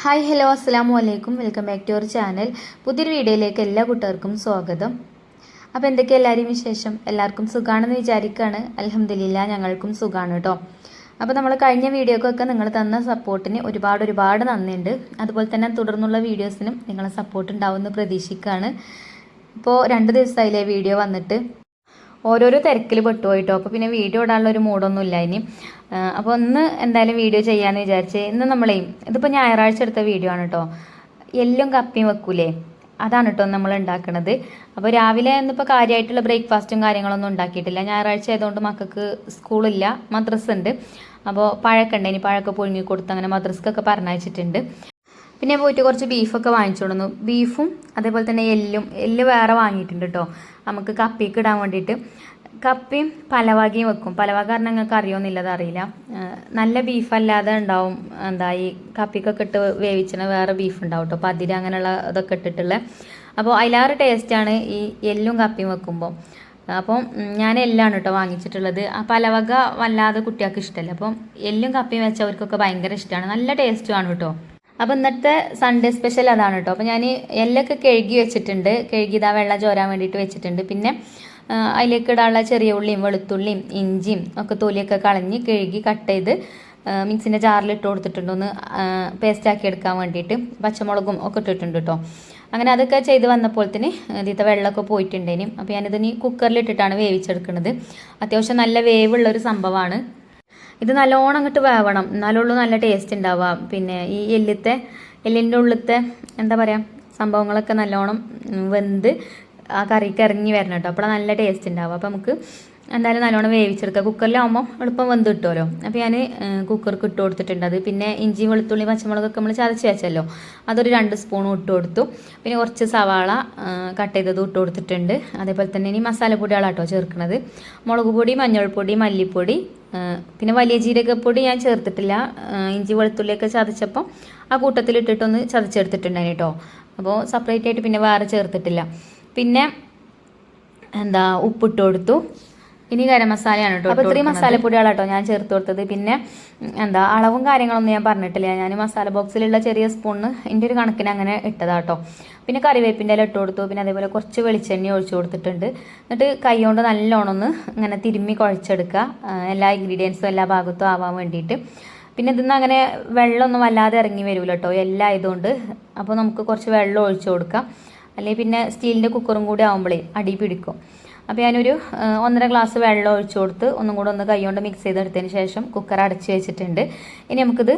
Hi hello അസ്സലാമു അലൈക്കും welcome back to our channel. പുതിയൊരു വീഡിയോയിലേക്ക് എല്ലാ കൂട്ടുകാർക്കും സ്വാഗതം. അപ്പോൾ എന്തൊക്കെയാണ് എല്ലാവരെയും വിശേഷം? എല്ലാവർക്കും സുഖമാണെന്ന് വിചാരിക്കുകയാണ്. അൽഹംദുലില്ലാ ഞങ്ങൾക്കും സുഖമാണ് കേട്ടോ. അപ്പോൾ നമ്മൾ കഴിഞ്ഞ വീഡിയോക്കൊക്കെ നിങ്ങൾ തന്ന സപ്പോർട്ടിന് ഒരുപാട് നന്ദിയുണ്ട്. അതുപോലെ തന്നെ തുടർന്നുള്ള വീഡിയോസിനും നിങ്ങളെ സപ്പോർട്ട് ഉണ്ടാവുമെന്ന് പ്രതീക്ഷിക്കുകയാണ്. ഇപ്പോൾ 2 ദിവസമായില്ലേ വീഡിയോ വന്നിട്ട്. ഓരോരോ തിരക്കിൽ പെട്ടുപോയിട്ടോ. അപ്പോൾ പിന്നെ വീഡിയോ ഇടാനുള്ള ഒരു മൂഡൊന്നുമില്ല ഇനി. അപ്പോൾ ഒന്ന് എന്തായാലും വീഡിയോ ചെയ്യാമെന്ന് വിചാരിച്ച് ഇന്ന് നമ്മളെ ഇതിപ്പോൾ ഞായറാഴ്ച എടുത്ത വീഡിയോ ആണ് കേട്ടോ. എല്ലും കപ്പിയും വെക്കൂലേ, അതാണ് കേട്ടോ നമ്മൾ ഉണ്ടാക്കുന്നത്. അപ്പോൾ രാവിലെ ഇന്നിപ്പോൾ കാര്യമായിട്ടുള്ള ബ്രേക്ക്ഫാസ്റ്റും കാര്യങ്ങളൊന്നും ഉണ്ടാക്കിയിട്ടില്ല. ഞായറാഴ്ച ആയതുകൊണ്ട് മക്കൾക്ക് സ്കൂളില്ല, മദ്രസ ഉണ്ട്. അപ്പോൾ പഴമൊക്കെ ഉണ്ട്, ഇനി പഴമൊക്കെ പുഴുങ്ങി കൊടുത്ത് അങ്ങനെ മദ്രസക്കൊക്കെ പറഞ്ഞയച്ചിട്ടുണ്ട്. പിന്നെ പോയിട്ട് കുറച്ച് ബീഫൊക്കെ വാങ്ങിച്ചു കൊടുന്നു. ബീഫും അതേപോലെ തന്നെ എല്ല് വേറെ വാങ്ങിയിട്ടുണ്ട് കേട്ടോ, നമുക്ക് കപ്പിക്ക് ഇടാൻ വേണ്ടിയിട്ട്. കപ്പിയും പലവകയും വെക്കും. പലവക കാരണം നിങ്ങൾക്ക് അറിയുമെന്നില്ലത് അറിയില്ല. നല്ല ബീഫല്ലാതെ ഉണ്ടാവും, എന്താ ഈ കപ്പിക്കൊക്കെ ഇട്ട് വേവിച്ചണ വേറെ ബീഫ് ഉണ്ടാവും കേട്ടോ, പതിര അങ്ങനെയുള്ള ഇതൊക്കെ ഇട്ടിട്ടുള്ള. അപ്പോൾ അതിലേറെ ടേസ്റ്റാണ് ഈ എല്ലും കപ്പിയും വെക്കുമ്പോൾ. അപ്പം ഞാൻ എല്ലാണ് കേട്ടോ വാങ്ങിച്ചിട്ടുള്ളത്. ആ പലവക വല്ലാതെ കുട്ടികൾക്ക് ഇഷ്ടമല്ല. അപ്പം എല്ലും കപ്പിയും വെച്ചവർക്കൊക്കെ ഭയങ്കര ഇഷ്ടമാണ്, നല്ല ടേസ്റ്റുമാണ് കേട്ടോ. അപ്പോൾ ഇന്നത്തെ സൺഡേ സ്പെഷ്യൽ അതാണ് കേട്ടോ. അപ്പോൾ ഞാൻ എല്ലൊക്കെ കഴുകി വെച്ചിട്ടുണ്ട്. കഴുകിയതാ വെള്ളം ചോരാൻ വേണ്ടിയിട്ട് വെച്ചിട്ടുണ്ട്. പിന്നെ അതിലേക്ക് ഇടാനുള്ള ചെറിയ ഉള്ളിയും വെളുത്തുള്ളിയും ഇഞ്ചിയും ഒക്കെ തൊലിയൊക്കെ കളഞ്ഞ് കഴുകി കട്ട് ചെയ്ത് മിക്സിൻ്റെ ജാറിൽ ഇട്ട് കൊടുത്തിട്ടുണ്ട്, ഒന്ന് പേസ്റ്റാക്കി എടുക്കാൻ വേണ്ടിയിട്ട്. പച്ചമുളകും ഒക്കെ ഇട്ടിട്ടുണ്ട് കേട്ടോ. അങ്ങനെ അതൊക്കെ ചെയ്ത് വന്നപ്പോഴത്തേന് ഇതിത്തെ വെള്ളമൊക്കെ പോയിട്ടുണ്ടേനും. അപ്പോൾ ഞാനിതിന് കുക്കറിലിട്ടിട്ടാണ് വേവിച്ചെടുക്കുന്നത്. അത്യാവശ്യം നല്ല വേവുള്ളൊരു സംഭവമാണ് ഇത്. നല്ലോണം അങ്ങോട്ട് വേവണം, എന്നാലുള്ളൂ നല്ല ടേസ്റ്റ് ഉണ്ടാവുക. പിന്നെ ഈ എല്ലിൻ്റെ ഉള്ളിലത്തെ എന്താ പറയുക സംഭവങ്ങളൊക്കെ നല്ലോണം വെന്ത് ആ കറിക്ക് ഇറങ്ങി വരണം കേട്ടോ, അപ്പോൾ നല്ല ടേസ്റ്റ് ഉണ്ടാവുക. അപ്പോൾ നമുക്ക് എന്തായാലും നല്ലോണം വേവിച്ചെടുക്കുക. കുക്കറിലാവുമ്പോൾ എളുപ്പം വെന്ത് കിട്ടുമല്ലോ. അപ്പോൾ ഞാൻ കുക്കർക്ക് ഇട്ട് കൊടുത്തിട്ടുണ്ട്. അത് പിന്നെ ഇഞ്ചി വെളുത്തുള്ളി പച്ചമുളകൊക്കെ നമ്മൾ ചതച്ച് വെച്ചല്ലോ, അതൊരു 2 സ്പൂൺ ഇട്ട് കൊടുത്തു. പിന്നെ കുറച്ച് സവാള കട്ട് ചെയ്തത് ഇട്ട് കൊടുത്തിട്ടുണ്ട്. അതേപോലെ തന്നെ ഇനി മസാലപ്പൊടികളാട്ടോ ചേർക്കുന്നത്. മുളക് പൊടി, മഞ്ഞൾപ്പൊടി, മല്ലിപ്പൊടി, പിന്നെ വലിയ ജീരകപ്പൊടി ഞാൻ ചേർത്തിട്ടില്ല. ഇഞ്ചി വെളുത്തുള്ളിയൊക്കെ ചതച്ചപ്പോൾ ആ കൂട്ടത്തിലിട്ടിട്ടൊന്ന് ചതച്ചെടുത്തിട്ടുണ്ടായി കേട്ടോ. അപ്പോൾ സെപ്പറേറ്റ് ആയിട്ട് പിന്നെ വേറെ ചേർത്തിട്ടില്ല. പിന്നെ എന്താ ഉപ്പിട്ട് കൊടുത്തു. ഇനി ഗരം മസാലയാണ് കേട്ടോ. അപ്പോൾ 3 മസാലപ്പൊടികളാട്ടോ ഞാൻ ചേർത്ത് കൊടുത്തത്. പിന്നെ എന്താ അളവും കാര്യങ്ങളൊന്നും ഞാൻ പറഞ്ഞിട്ടില്ല. ഞാൻ മസാല ബോക്സിലുള്ള ചെറിയ സ്പൂണിന് എൻ്റെ ഒരു കണക്കിന് അങ്ങനെ ഇട്ടതാട്ടോ. പിന്നെ കറിവേപ്പിൻ്റെ ഇല ഇട്ട് കൊടുത്തു. പിന്നെ അതേപോലെ കുറച്ച് വെളിച്ചെണ്ണ ഒഴിച്ചു കൊടുത്തിട്ടുണ്ട്. എന്നിട്ട് കൈ കൊണ്ട് നല്ലോണം ഒന്ന് ഇങ്ങനെ തിരുമ്മി കുഴച്ചെടുക്കുക, എല്ലാ ഇൻഗ്രീഡിയൻസും എല്ലാ ഭാഗത്തും ആവാൻ വേണ്ടിയിട്ട്. പിന്നെ ഇതിന്ന് അങ്ങനെ വെള്ളമൊന്നും വല്ലാതെ ഇറങ്ങി വരില്ല കേട്ടോ, എല്ലാം ആയതുകൊണ്ട്. അപ്പോൾ നമുക്ക് കുറച്ച് വെള്ളം ഒഴിച്ചു കൊടുക്കാം, അല്ലെങ്കിൽ പിന്നെ സ്റ്റീലിൻ്റെ കുക്കറും കൂടി ആകുമ്പോഴേ അടി പിടിക്കും. അപ്പോൾ ഞാനൊരു 1.5 ഗ്ലാസ് വെള്ളം ഒഴിച്ചു കൊടുത്ത് ഒന്നും കൂടെ ഒന്ന് കൈ കൊണ്ട് മിക്സ് ചെയ്തെടുത്തതിന് ശേഷം കുക്കർ അടച്ച് വെച്ചിട്ടുണ്ട്. ഇനി നമുക്കിത്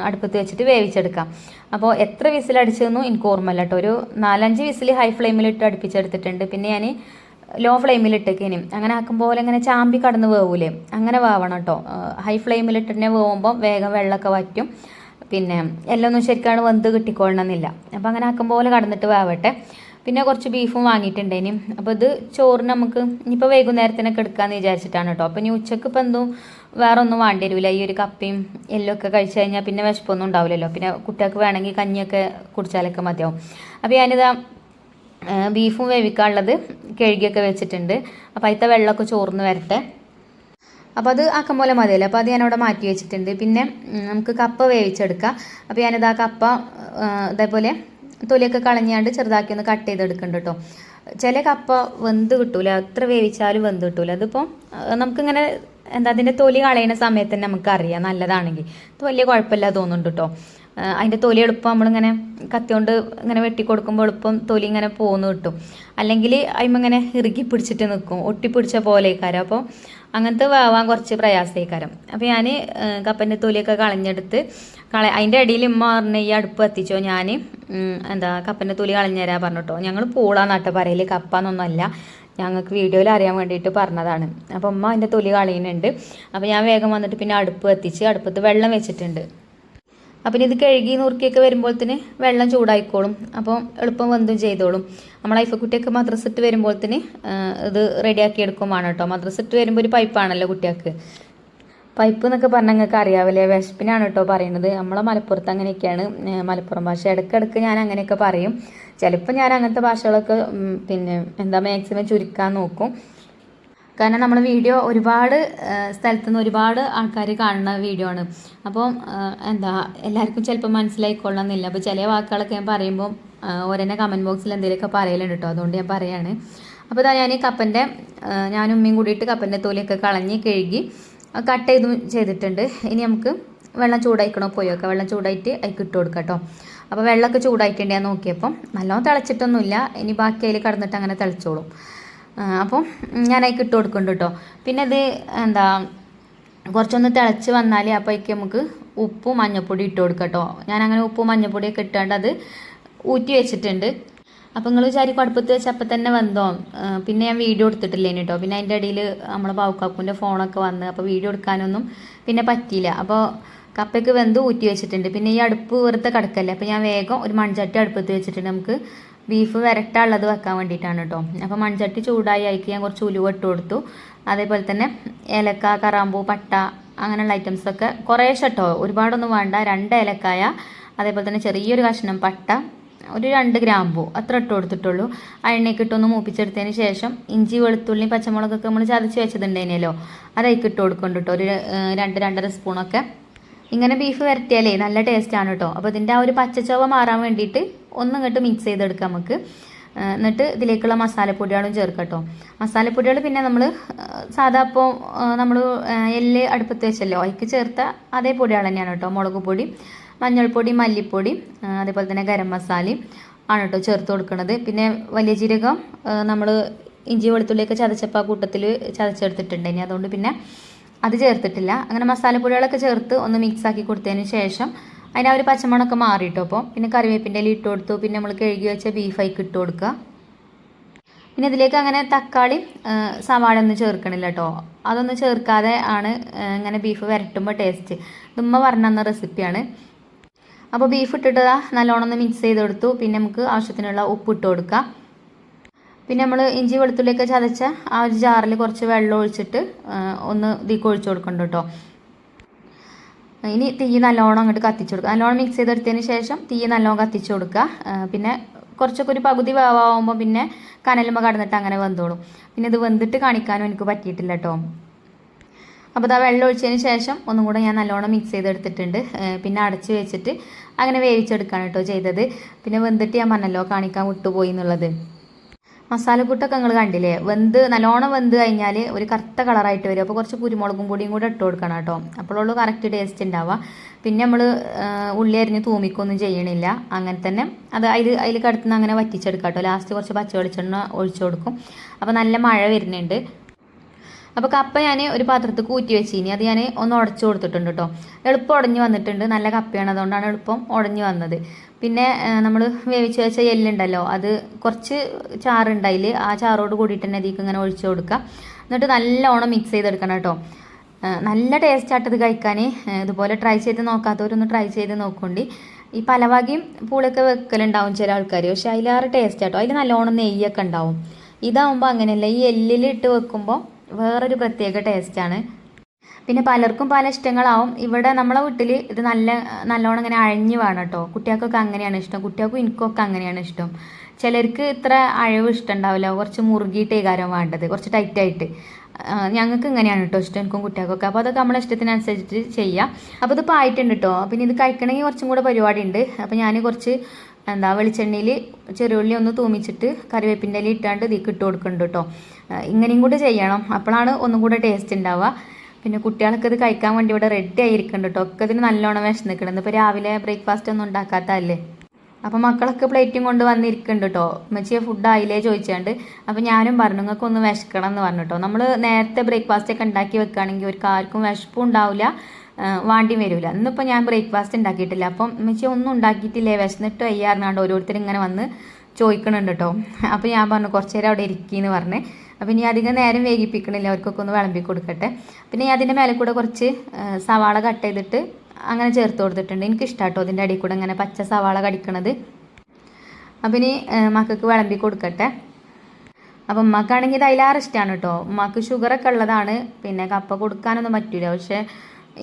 അടുപ്പത്ത് വെച്ചിട്ട് വേവിച്ചെടുക്കാം. അപ്പോൾ എത്ര വിസിലടിച്ചതെന്നും എനിക്ക് ഓർമ്മയില്ല കേട്ടോ. ഒരു 4-5 വിസിൽ ഹൈ ഫ്ലെയിമിലിട്ട് അടുപ്പിച്ചെടുത്തിട്ടുണ്ട്. പിന്നെ ഞാൻ ലോ ഫ്ലെയിമിലിട്ടേക്കേനും അങ്ങനെ ആക്കുമ്പോൾ ഇങ്ങനെ ചാമ്പി കടന്ന് വേവൂലേ, അങ്ങനെ വേവണം കേട്ടോ. ഹൈ ഫ്ലെയിമിലിട്ട് തന്നെ വേവുമ്പോൾ വേഗം വെള്ളമൊക്കെ വറ്റും. പിന്നെ എല്ലാം ഒന്നും ശരിക്കാണ് വെന്ത് കിട്ടിക്കൊള്ളണമെന്നില്ല. അപ്പോൾ അങ്ങനെ ആക്കുമ്പോൾ കടന്നിട്ട് വേവട്ടെ. പിന്നെ കുറച്ച് ബീഫും വാങ്ങിയിട്ടുണ്ടേനും. അപ്പോൾ ഇത് ചോറിന് നമുക്ക് ഇനിയിപ്പോൾ വൈകുന്നേരത്തിനൊക്കെ എടുക്കാമെന്ന് വിചാരിച്ചിട്ടാണ് കേട്ടോ. അപ്പോൾ ഇനി ഉച്ചക്ക് ഇപ്പോൾ എന്തും വേറെ ഒന്നും വേണ്ടി വരില്ല. ഈ ഒരു കപ്പയും എല്ലൊക്കെ കഴിച്ച് കഴിഞ്ഞാൽ പിന്നെ വിശപ്പൊന്നും ഉണ്ടാവില്ലല്ലോ. പിന്നെ കുട്ടികൾക്ക് വേണമെങ്കിൽ കഞ്ഞിയൊക്കെ കുടിച്ചാലൊക്കെ മതിയാവും. അപ്പോൾ ഞാനിതാ ബീഫും വേവിക്കാനുള്ളത് കഴുകിയൊക്കെ വെച്ചിട്ടുണ്ട്. അപ്പോൾ അതിലത്തെ വെള്ളമൊക്കെ ചോർന്ന് വരട്ടെ. അപ്പോൾ അത് ആക്കം പോലെ മതിയല്ലോ. അപ്പോൾ അത് ഞാനവിടെ മാറ്റി വെച്ചിട്ടുണ്ട്. പിന്നെ നമുക്ക് കപ്പ വേവിച്ചെടുക്കാം. അപ്പോൾ ഞാനിതാ കപ്പ ഇതേപോലെ തൊലിയൊക്കെ കളഞ്ഞാണ്ട് ചെറുതാക്കി ഒന്ന് കട്ട് ചെയ്തെടുക്കുന്നുണ്ട് കേട്ടോ. ചില കപ്പ വെന്ത് കിട്ടൂല, എത്ര വേവിച്ചാലും വെന്ത് കിട്ടൂല. അതിപ്പോൾ നമുക്കിങ്ങനെ എന്താ അതിൻ്റെ തൊലി കളയുന്ന സമയത്ത് തന്നെ നമുക്കറിയാം നല്ലതാണെങ്കിൽ. ഇത് വലിയ കുഴപ്പമില്ല തോന്നുന്നുണ്ട് കേട്ടോ. അതിൻ്റെ തൊലി എളുപ്പം നമ്മളിങ്ങനെ കത്തി കൊണ്ട് ഇങ്ങനെ വെട്ടിക്കൊടുക്കുമ്പോൾ എളുപ്പം തൊലി ഇങ്ങനെ പോന്ന് കിട്ടും. അല്ലെങ്കിൽ അതിങ്ങനെ ഇറുക്കി പിടിച്ചിട്ട് നിൽക്കും, ഒട്ടിപ്പിടിച്ച പോലെക്കാരം. അപ്പോൾ അങ്ങനത്തെ വേവാൻ കുറച്ച് പ്രയാസമായിക്കാരം. അപ്പോൾ ഞാൻ കപ്പൻ്റെ തൊലിയൊക്കെ കളഞ്ഞെടുത്ത് അതിൻ്റെ ഇടയിൽ ഉമ്മ പറഞ്ഞ് ഈ അടുപ്പ് കത്തിച്ചോ, ഞാൻ എന്താ കപ്പൻ്റെ തൊലി കളഞ്ഞു തരാൻ പറഞ്ഞിട്ടോ. ഞങ്ങൾ പൂളാന്നാട്ടോ പറയൽ, കപ്പ എന്നൊന്നുമല്ല. ഞങ്ങൾക്ക് വീഡിയോയിൽ അറിയാൻ വേണ്ടിയിട്ട് പറഞ്ഞതാണ്. അപ്പോൾ ഉമ്മ അതിൻ്റെ തൊലി കളയുന്നുണ്ട്. അപ്പോൾ ഞാൻ വേഗം വന്നിട്ട് പിന്നെ അടുപ്പ് കത്തിച്ച് അടുപ്പത്ത് വെള്ളം വെച്ചിട്ടുണ്ട്. അപ്പം ഇത് കഴുകി നുറുക്കിയൊക്കെ വരുമ്പോഴത്തേന് വെള്ളം ചൂടായിക്കോളും. അപ്പോൾ എളുപ്പം വെന്തും ചെയ്തോളും. നമ്മൾ ഐഫക്കുട്ടിയൊക്കെ മദ്രസ ഇട്ട് വരുമ്പോഴത്തേന് ഇത് റെഡിയാക്കി എടുക്കും വേണം കേട്ടോ. മദ്രസ ഇട്ട് വരുമ്പോൾ ഒരു പൈപ്പാണല്ലോ കുട്ടികൾക്ക്. പൈപ്പ് എന്നൊക്കെ പറഞ്ഞാൽ നിങ്ങൾക്ക് അറിയാവില്ലേ, വിശപ്പിനാണ് കേട്ടോ പറയുന്നത്. നമ്മളെ മലപ്പുറത്ത് അങ്ങനെയൊക്കെയാണ് മലപ്പുറം ഭാഷ. ഇടയ്ക്കിടയ്ക്ക് ഞാൻ അങ്ങനെയൊക്കെ പറയും. ചിലപ്പോൾ ഞാൻ അങ്ങനത്തെ ഭാഷകളൊക്കെ പിന്നെ എന്താ മാക്സിമം ചുരുക്കാൻ നോക്കും. കാരണം നമ്മൾ വീഡിയോ ഒരുപാട് സ്ഥലത്തുനിന്ന് ഒരുപാട് ആൾക്കാർ കാണുന്ന വീഡിയോ ആണ്. അപ്പോൾ എന്താ എല്ലാവർക്കും ചിലപ്പോൾ മനസ്സിലായിക്കൊള്ളണമെന്നില്ല. അപ്പോൾ ചില വാക്കുകളൊക്കെ ഞാൻ പറയുമ്പോൾ ഓരെന്നെ കമൻറ്റ് ബോക്സിൽ എന്തെങ്കിലുമൊക്കെ പറയലുണ്ട് കേട്ടോ. അതുകൊണ്ട് ഞാൻ പറയാണ്. അപ്പോൾ ഇതാ ഞാൻ ഈ കപ്പൻ്റെ ഞാനും ഉമ്മയും കൂടിയിട്ട് കപ്പൻ്റെ തൊലിയൊക്കെ കളഞ്ഞ് കഴുകി കട്ട് ചെയ്തിട്ടുണ്ട്. ഇനി നമുക്ക് വെള്ളം ചൂടായിക്കണോ പോയൊക്കെ വെള്ളം ചൂടായിട്ട് അതിൽ ഇട്ട് കൊടുക്കാം കേട്ടോ. അപ്പോൾ വെള്ളമൊക്കെ ചൂടായിട്ടുണ്ട് ഞാൻ നോക്കിയപ്പം നല്ലോണം തിളച്ചിട്ടൊന്നുമില്ല. ഇനി ബാക്കി അതിൽ കടന്നിട്ട് അങ്ങനെ തിളച്ചോളും. അപ്പം ഞാൻ അതിൽ ഇട്ട് കൊടുക്കുന്നുണ്ട് കേട്ടോ. പിന്നെ ഇത് എന്താ കുറച്ചൊന്ന് തിളച്ച് വന്നാൽ അപ്പോഴേക്ക് നമുക്ക് ഉപ്പും മഞ്ഞൾപ്പൊടി ഇട്ട് കൊടുക്കാം കേട്ടോ. ഞാനങ്ങനെ ഉപ്പും മഞ്ഞൾപ്പൊടിയൊക്കെ ഇട്ടാണ്ട് അത് ഊറ്റി വെച്ചിട്ടുണ്ട്. അപ്പോൾ നിങ്ങൾ വിചാരിക്കും അടുപ്പത്ത് വെച്ച് അപ്പം തന്നെ വന്നോ. പിന്നെ ഞാൻ വീഡിയോ എടുത്തിട്ടില്ലേന് കേട്ടോ. പിന്നെ അതിൻ്റെ ഇടയിൽ നമ്മളെ ബാവുക്കാപ്പൂൻ്റെ ഫോണൊക്കെ വന്ന് അപ്പോൾ വീഡിയോ എടുക്കാനൊന്നും പിന്നെ പറ്റിയില്ല. അപ്പോൾ കപ്പയ്ക്ക് വെന്ത് ഊറ്റി വെച്ചിട്ടുണ്ട്. പിന്നെ ഈ അടുപ്പ് വെറുതെ കിടക്കല്ലേ, അപ്പോൾ ഞാൻ വേഗം ഒരു മൺചട്ടി അടുപ്പത്ത് വെച്ചിട്ടുണ്ട്. നമുക്ക് ബീഫ് വരട്ടാനുള്ളത് വെക്കാൻ വേണ്ടിയിട്ടാണ് കേട്ടോ. അപ്പോൾ മൺചട്ടി ചൂടായി അതിലേക്ക് ഞാൻ കുറച്ച് ഉലുവ ഇട്ട് കൊടുത്തു. അതേപോലെ തന്നെ ഏലക്ക, കറാമ്പൂ, പട്ട അങ്ങനെയുള്ള ഐറ്റംസൊക്കെ കുറേശ്ശെ കേട്ടോ, ഒരുപാടൊന്നും വേണ്ട. 2 ഏലക്കായ, അതേപോലെ തന്നെ ചെറിയൊരു കഷ്ണം പട്ട, ഒരു 2 ഗ്രാമ്പൂ അത്ര ഇട്ട് കൊടുത്തിട്ടുള്ളൂ. ആ എണ്ണയ്ക്ക് ഇട്ടൊന്ന് മൂപ്പിച്ചെടുത്തതിന് ശേഷം ഇഞ്ചി, വെളുത്തുള്ളി, പച്ചമുളകൊക്കെ നമ്മൾ ചതച്ച് വെച്ചതുണ്ടായിരുന്നല്ലോ അതേക്ക് ഇട്ട് കൊടുക്കുന്നുണ്ട് കേട്ടോ. ഒരു 2-2.5 സ്പൂണൊക്കെ. ഇങ്ങനെ ബീഫ് വരട്ടിയാലേ നല്ല ടേസ്റ്റാണ് കേട്ടോ. അപ്പോൾ ഇതിൻ്റെ ആ ഒരു പച്ചച്ചോവ മാറാൻ വേണ്ടിയിട്ട് ഇങ്ങോട്ട് മിക്സ് ചെയ്തെടുക്കാം നമുക്ക്. എന്നിട്ട് ഇതിലേക്കുള്ള മസാലപ്പൊടികളും ചേർക്കാം കേട്ടോ. മസാലപ്പൊടികൾ പിന്നെ നമ്മൾ സാധാ ഇപ്പോൾ നമ്മൾ എല്ല് അടുപ്പത്ത് വെച്ചല്ലോ അതിക്ക് ചേർത്ത അതേ പൊടികൾ തന്നെയാണ് കേട്ടോ. മുളക് പൊടി, മഞ്ഞൾപ്പൊടി, മല്ലിപ്പൊടി, അതേപോലെ തന്നെ ഗരം മസാലയും ആണ് കേട്ടോ ചേർത്ത് കൊടുക്കുന്നത്. പിന്നെ വലിയ ജീരകം നമ്മൾ ഇഞ്ചി വെളുത്തുള്ളിയൊക്കെ ചതച്ചപ്പോൾ ആ കൂട്ടത്തിൽ ചതച്ചെടുത്തിട്ടുണ്ട്. ഇനി അതുകൊണ്ട് പിന്നെ അത് ചേർത്തിട്ടില്ല. അങ്ങനെ മസാലപ്പൊടികളൊക്കെ ചേർത്ത് ഒന്ന് മിക്സ് ആക്കി കൊടുത്തതിന് ശേഷം അതിൻ്റെ ആ ഒരു പച്ചമണമൊക്കെ മാറിയിട്ടോ. അപ്പോൾ പിന്നെ കറിവേപ്പിൻ്റെ ഇല ഇട്ട് കൊടുത്തു. പിന്നെ നമ്മൾ കഴുകി വെച്ച ബീഫായിക്ക് ഇട്ട് കൊടുക്കുക. പിന്നെ ഇതിലേക്ക് അങ്ങനെ തക്കാളി, സവാള ഒന്നും ചേർക്കണില്ല കേട്ടോ. അതൊന്നും ചേർക്കാതെ ആണ് ഇങ്ങനെ ബീഫ് വരട്ടുമ്പോൾ ടേസ്റ്റ്. ഇതുമ്മ പറഞ്ഞു തന്ന റെസിപ്പിയാണ്. അപ്പോൾ ബീഫ് ഇട്ടിട്ട് നല്ലോണം ഒന്ന് മിക്സ് ചെയ്ത് കൊടുത്തു. പിന്നെ നമുക്ക് ആവശ്യത്തിനുള്ള ഉപ്പ് ഇട്ട് കൊടുക്കാം. പിന്നെ നമ്മൾ ഇഞ്ചി വെളുത്തുള്ളിയൊക്കെ ചതച്ച ആ ഒരു ജാറിൽ കുറച്ച് വെള്ളം ഒഴിച്ചിട്ട് ഒന്ന് ഇതിലേക്ക് ഒഴിച്ചു കൊടുക്കണ്ട കേട്ടോ. ഇനി തീ നല്ലോണം അങ്ങോട്ട് കത്തിച്ചു കൊടുക്കുക. നല്ലോണം മിക്സ് ചെയ്തെടുത്തതിന് ശേഷം തീ നല്ലോണം കത്തിച്ചു കൊടുക്കുക. പിന്നെ കുറച്ചൊക്കെ ഒരു പകുതി വേവാകുമ്പോൾ പിന്നെ കനലുമ്പോൾ കടന്നിട്ട് അങ്ങനെ വെന്തോളും. പിന്നെ ഇത് വെന്തിട്ട് കാണിക്കാനും എനിക്ക് പറ്റിയിട്ടില്ല കേട്ടോ. അപ്പോൾ ഇതാ വെള്ളം ഒഴിച്ചതിന് ശേഷം ഒന്നും കൂടെ ഞാൻ നല്ലോണം മിക്സ് ചെയ്തെടുത്തിട്ടുണ്ട്. പിന്നെ അടച്ച് വെച്ചിട്ട് അങ്ങനെ വേവിച്ചെടുക്കുകയാണ് കേട്ടോ ചെയ്തത്. പിന്നെ വെന്തിട്ട് ഞാൻ പറഞ്ഞല്ലോ കാണിക്കാൻ വിട്ടുപോയി എന്നുള്ളത്. മസാലക്കൂട്ടൊക്കെ നിങ്ങൾ കണ്ടില്ലേ, നല്ലോണം വെന്ത് കഴിഞ്ഞാൽ ഒരു കറുത്ത കളറായിട്ട് വരും. അപ്പോൾ കുറച്ച് കുരുമുളകും പൊടിയും കൂടെ ഇട്ട് കൊടുക്കണം കേട്ടോ. അപ്പോഴുള്ളൂ കറക്റ്റ് ടേസ്റ്റ് ഉണ്ടാവുക. പിന്നെ നമ്മൾ ഉള്ളി അരിഞ്ഞ് തൂമിക്കൊന്നും ചെയ്യണില്ല. അങ്ങനെ തന്നെ അത് അതിൽ കിടത്തുന്ന അങ്ങനെ വറ്റിച്ചെടുക്കാം കേട്ടോ. ലാസ്റ്റ് കുറച്ച് പച്ച വെളിച്ചെണ്ണ ഒഴിച്ചു കൊടുക്കും. അപ്പോൾ നല്ല മഴ വരുന്നുണ്ട്. അപ്പോൾ കപ്പ ഞാൻ ഒരു പാത്രത്തിൽ കൂറ്റി വെച്ചിനി. അത് ഞാൻ ഒന്ന് ഉടച്ചു കൊടുത്തിട്ടുണ്ട് കേട്ടോ. എളുപ്പം ഉടഞ്ഞു വന്നിട്ടുണ്ട്. നല്ല കപ്പയാണ്, അതുകൊണ്ടാണ് എളുപ്പം ഉടഞ്ഞു വന്നത്. പിന്നെ നമ്മൾ വേവിച്ച് വെച്ച എല്ലുണ്ടല്ലോ അത് കുറച്ച് ചാറുണ്ടായിൽ ആ ചാറോട് കൂടിയിട്ട് തന്നെ ഇതിലേക്ക് ഇങ്ങനെ ഒഴിച്ചു കൊടുക്കുക. എന്നിട്ട് നല്ലോണം മിക്സ് ചെയ്തെടുക്കണം കേട്ടോ. നല്ല ടേസ്റ്റ് ആട്ടത് കഴിക്കാൻ. ഇതുപോലെ ട്രൈ ചെയ്ത് നോക്കാത്തവരൊന്ന് ട്രൈ ചെയ്ത് നോക്കുകൊണ്ട്. ഈ പലവകയും പൂളൊക്കെ വെക്കലുണ്ടാവും ചില ആൾക്കാർ, പക്ഷെ അതിലേറെ ടേസ്റ്റ് ആട്ടോ. അതിൽ നല്ലോണം നെയ്യൊക്കെ ഉണ്ടാവും. ഇതാവുമ്പോൾ അങ്ങനെയല്ല, ഈ എല്ലിലിട്ട് വെക്കുമ്പോൾ വേറൊരു പ്രത്യേക ടേസ്റ്റാണ്. പിന്നെ പലർക്കും പല ഇഷ്ടങ്ങളാവും. ഇവിടെ നമ്മളെ വീട്ടിൽ ഇത് നല്ലോണം ഇങ്ങനെ അഴഞ്ഞ് വേണം കേട്ടോ. കുട്ടികൾക്കൊക്കെ അങ്ങനെയാണ് ഇഷ്ടം. കുട്ടികൾക്കും എനിക്കൊക്കെ അങ്ങനെയാണ് ഇഷ്ടം. ചിലർക്ക് ഇത്ര അഴവ് ഇഷ്ടമുണ്ടാവില്ല, കുറച്ച് മുറുകിയിട്ടേ കാരം വേണ്ടത്, കുറച്ച് ടൈറ്റായിട്ട്. ഞങ്ങൾക്ക് ഇങ്ങനെയാണ് കേട്ടോ ഇഷ്ടം, എനിക്കും കുട്ടികൾക്കൊക്കെ. അപ്പോൾ അതൊക്കെ നമ്മളെ ഇഷ്ടത്തിനനുസരിച്ചിട്ട് ചെയ്യാം. അപ്പോൾ ഇത് പായിട്ടുണ്ട് കേട്ടോ. പിന്നെ ഇത് കഴിക്കണമെങ്കിൽ കുറച്ചും കൂടെ പരിപാടി ഉണ്ട്. അപ്പോൾ ഞാൻ കുറച്ച് വെളിച്ചെണ്ണയിൽ ചെറുള്ളി ഒന്ന് തൂമിച്ചിട്ട് കറിവേപ്പിൻ്റെ ഇല ഇട്ടാണ്ട് ഇതിലേക്ക് ഇട്ട് കൊടുക്കുന്നുണ്ട് കേട്ടോ. ഇങ്ങനെയും കൂടെ ചെയ്യണം, അപ്പോഴാണ് ഒന്നും കൂടെ ടേസ്റ്റ് ഉണ്ടാവുക. പിന്നെ കുട്ടികൾക്ക് ഇത് കഴിക്കാൻ വേണ്ടി ഇവിടെ റെഡി ആയിരിക്കുന്നുണ്ട് കേട്ടോ. ഒക്കെ ഇതിന് നല്ലോണം വിശന്നിക്കണം. ഇപ്പോൾ രാവിലെ ബ്രേക്ക്ഫാസ്റ്റ് ഒന്നും ഉണ്ടാക്കാത്തതല്ലേ. അപ്പോൾ മക്കളൊക്കെ പ്ലേറ്റും കൊണ്ട് വന്നിരിക്കുന്നുണ്ട് കേട്ടോ. ഉമ്മച്ചിയെ ഫുഡ് ആയില്ലേ ചോദിച്ചാണ്ട്. അപ്പോൾ ഞാനും പറഞ്ഞു നിങ്ങൾക്ക് ഒന്ന് വിശക്കണം എന്ന് പറഞ്ഞു കേട്ടോ. നമ്മൾ നേരത്തെ ബ്രേക്ക്ഫാസ്റ്റ് ഒക്കെ ഉണ്ടാക്കി വെക്കുകയാണെങ്കിൽ ഒരു ആർക്കും വിശപ്പും ഉണ്ടാവില്ല, വാണ്ടിയും വരില്ല. ഇന്നിപ്പോൾ ഞാൻ ബ്രേക്ക്ഫാസ്റ്റ് ഉണ്ടാക്കിയിട്ടില്ല. അപ്പം ഉമ്മച്ചി ഒന്നും ഉണ്ടാക്കിയിട്ടില്ലേ, വിശന്നിട്ട് വയ്യാറിനാണ്ട് ഓരോരുത്തർ ഇങ്ങനെ വന്ന് ചോദിക്കണുണ്ട് കേട്ടോ. അപ്പോൾ ഞാൻ പറഞ്ഞു കുറച്ച് നേരം അവിടെ ഇരിക്കുകയെന്ന് പറഞ്ഞ്. അപ്പോൾ ഇനി അധികം നേരം വേഗിപ്പിക്കണില്ല, അവർക്കൊക്കെ ഒന്ന് വിളമ്പി കൊടുക്കട്ടെ. പിന്നെ അതിൻ്റെ മേലെ കൂടെ കുറച്ച് സവാള കട്ട് ചെയ്തിട്ട് അങ്ങനെ ചേർത്ത് കൊടുത്തിട്ടുണ്ട്. എനിക്കിഷ്ടം കേട്ടോ അതിൻ്റെ അടിയിൽ കൂടെ ഇങ്ങനെ പച്ച സവാള കടിക്കണത്. അപ്പം ഇനി മക്കൾക്ക് വിളമ്പി കൊടുക്കട്ടെ. അപ്പം ഉമ്മക്കാണെങ്കിൽ ഇത് അതിലാറ് ഇഷ്ടമാണ് കേട്ടോ. ഉമ്മക്ക് ഷുഗറൊക്കെ ഉള്ളതാണ്. പിന്നെ കപ്പ കൊടുക്കാനൊന്നും പറ്റില്ല, പക്ഷേ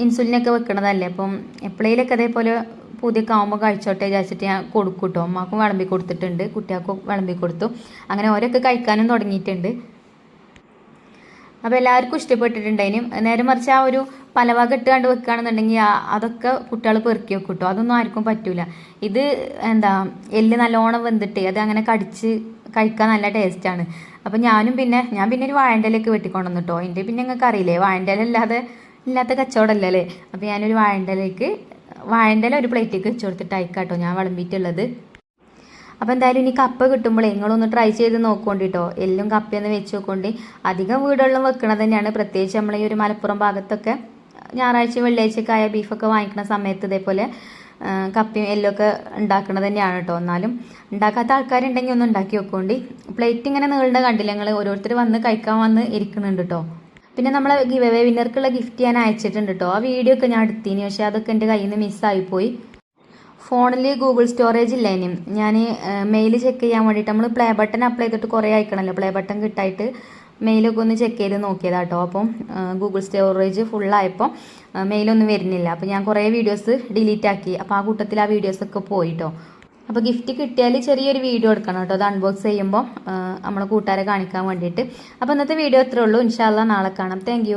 ഇൻസുലിനൊക്കെ വെക്കണതല്ലേ. അപ്പം എപ്പോഴേലൊക്കെ അതേപോലെ പുതിയൊക്കെ ആകുമ്പോൾ കഴിച്ചോട്ടെ വിചാരിച്ചിട്ട് ഞാൻ കൊടുക്കും കേട്ടോ. ഉമ്മാക്കും വിളമ്പി കൊടുത്തിട്ടുണ്ട്, കുട്ടികൾക്കും വിളമ്പി കൊടുത്തു. അങ്ങനെ ഓരോക്കെ കഴിക്കാനും തുടങ്ങിയിട്ടുണ്ട്. അപ്പോൾ എല്ലാവർക്കും ഇഷ്ടപ്പെട്ടിട്ടുണ്ടായിനും. നേരെ മറിച്ച് ആ ഒരു പലവക ഇട്ട് കണ്ട് വെക്കുകയാണെന്നുണ്ടെങ്കിൽ അതൊക്കെ കുട്ടികൾ പെറുക്കി വെക്കും കേട്ടോ. അതൊന്നും ആർക്കും പറ്റൂല. ഇത് എന്താ എല്ല് നല്ലോണം വെന്തിട്ട് അത് അങ്ങനെ കടിച്ച് കഴിക്കാൻ നല്ല ടേസ്റ്റാണ്. അപ്പം ഞാൻ പിന്നെ ഒരു വാഴൻ്റെ ഇലയൊക്കെ വെട്ടിക്കൊണ്ടുവന്നു കേട്ടോ. എൻ്റെ പിന്നെ നിങ്ങൾക്ക് അറിയില്ലേ വാഴൻ്റെ ഇല ഇല്ലാത്ത കച്ചവടമല്ലേ അല്ലേ. അപ്പോൾ ഞാനൊരു വാഴൻ്റെ ഇല ഒരു പ്ലേറ്റിലേക്ക് വെച്ച് കൊടുത്തിട്ട് അയക്കാട്ടോ ഞാൻ വിളമ്പിയിട്ടുള്ളത്. അപ്പോൾ എന്തായാലും ഇനി കപ്പ കിട്ടുമ്പോഴേ നിങ്ങളൊന്ന് ട്രൈ ചെയ്ത് നോക്കോണ്ടിട്ടോ. എല്ലും കപ്പയൊന്ന് വെച്ച് നോക്കോണ്ടി. അധികം വീടുകളിലും വെക്കണത് തന്നെയാണ്. പ്രത്യേകിച്ച് നമ്മൾ ഈ ഒരു മലപ്പുറം ഭാഗത്തൊക്കെ ഞായറാഴ്ച വെള്ളിയാഴ്ചയൊക്കെ ആയ ബീഫൊക്കെ വാങ്ങിക്കുന്ന സമയത്ത് ഇതേപോലെ കപ്പയും എല്ലൊക്കെ ഉണ്ടാക്കുന്നത് തന്നെയാണ് കേട്ടോ. എന്നാലും ഉണ്ടാക്കാത്ത ആൾക്കാരുണ്ടെങ്കിൽ ഒന്ന് ഉണ്ടാക്കി വെക്കോണ്ടി. പ്ലേറ്റ് ഇങ്ങനെ നീളുന്ന കണ്ടില്ല നിങ്ങൾ, ഓരോരുത്തർ വന്ന് കഴിക്കാൻ വന്ന് ഇരിക്കുന്നുണ്ട് കേട്ടോ. പിന്നെ നമ്മളെ ഗിവ് അവേ വിന്നർക്കുള്ള ഗിഫ്റ്റ് ഞാൻ അയച്ചിട്ടുണ്ട് കേട്ടോ. ആ വീഡിയോ ഒക്കെ ഞാൻ എടുത്തിന്, പക്ഷേ അതൊക്കെ എൻ്റെ കയ്യിൽ നിന്ന് മിസ്സായിപ്പോയി. ഫോണിൽ ഗൂഗിൾ സ്റ്റോറേജ് ഇല്ല. ഇനിയും ഞാൻ മെയിൽ ചെക്ക് ചെയ്യാൻ വേണ്ടിയിട്ട് നമ്മൾ പ്ലേ ബട്ടൺ അപ്ലൈ ചെയ്തിട്ട് കുറേ അയക്കണമല്ലോ, പ്ലേ ബട്ടൺ കിട്ടായിട്ട് മെയിലൊക്കെ ഒന്ന് ചെക്ക് ചെയ്ത് നോക്കിയതാട്ടോ. അപ്പം ഗൂഗിൾ സ്റ്റോറേജ് ഫുള്ളായപ്പോൾ മെയിലൊന്നും വരുന്നില്ല. അപ്പോൾ ഞാൻ കുറേ വീഡിയോസ് ഡിലീറ്റ് ആക്കി. അപ്പോൾ ആ കൂട്ടത്തിൽ ആ വീഡിയോസൊക്കെ പോയിട്ടോ. അപ്പോൾ ഗിഫ്റ്റ് കിട്ടിയാൽ ചെറിയൊരു വീഡിയോ എടുക്കണം കേട്ടോ, അത് അൺബോക്സ് ചെയ്യുമ്പോൾ നമ്മളെ കൂട്ടുകാരെ കാണിക്കാൻ വേണ്ടിയിട്ട്. അപ്പോൾ ഇന്നത്തെ വീഡിയോ ഇത്രേ ഉള്ളൂ. ഇൻഷാ അല്ലാഹ് നാളെ കാണാം. താങ്ക്